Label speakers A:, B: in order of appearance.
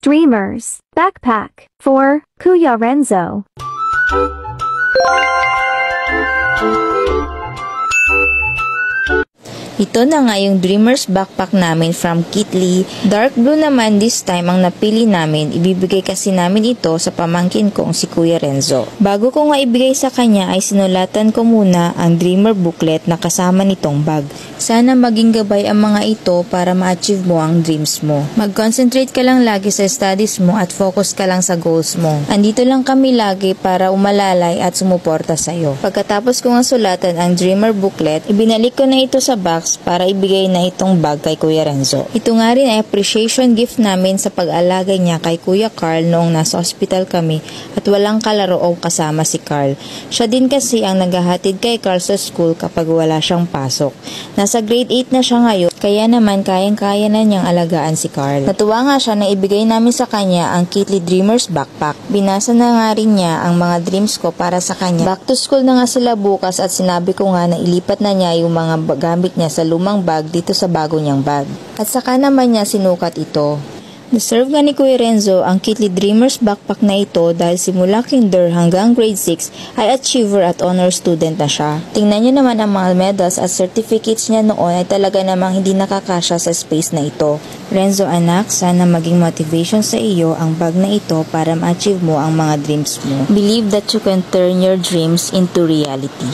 A: Dreamers Backpack for Kuya Renzo.
B: Ito na nga yung Dreamers Backpack namin from Kitli. Dark blue naman this time ang napili namin. Ibibigay kasi namin ito sa pamangkin kong si Kuya Renzo. Bago ko nga ibigay sa kanya ay sinulatan ko muna ang Dreamer booklet na kasama nitong bag. Sana maging gabay ang mga ito para ma-achieve mo ang dreams mo. Mag-concentrate ka lang lagi sa studies mo at focus ka lang sa goals mo. Andito lang kami lagi para umalalay at sumuporta sa'yo. Pagkatapos ko nga sulatan ang Dreamer booklet, ibinalik ko na ito sa box para ibigay na itong bag kay Kuya Renzo. Ito nga rin ay appreciation gift namin sa pag-alaga niya kay Kuya Carl noong nasa hospital kami at walang kalaro o kasama si Carl. Siya din kasi ang naghahatid kay Carl sa school kapag wala siyang pasok. Nasa grade 8 na siya ngayon, kaya naman kayang-kaya na niyang alagaan si Carl. Natuwa nga siya na ibigay namin sa kanya ang Kitli Dreamers Backpack. Binasa na nga rin niya ang mga dreams ko para sa kanya. Back to school na nga sila bukas at sinabi ko nga na ilipat na niya yung mga gamit niya sa lumang bag dito sa bago niyang bag. At saka naman niya sinukat ito. Deserve nga ni Kuya Renzo ang Kitli Dreamers Backpack na ito dahil simula kinder hanggang grade 6 ay achiever at honor student na siya. Tingnan niyo naman ang mga medals at certificates niya noon ay talaga namang hindi nakakasya sa space na ito. Renzo anak, sana maging motivation sa iyo ang bag na ito para ma-achieve mo ang mga dreams mo. Believe that you can turn your dreams into reality.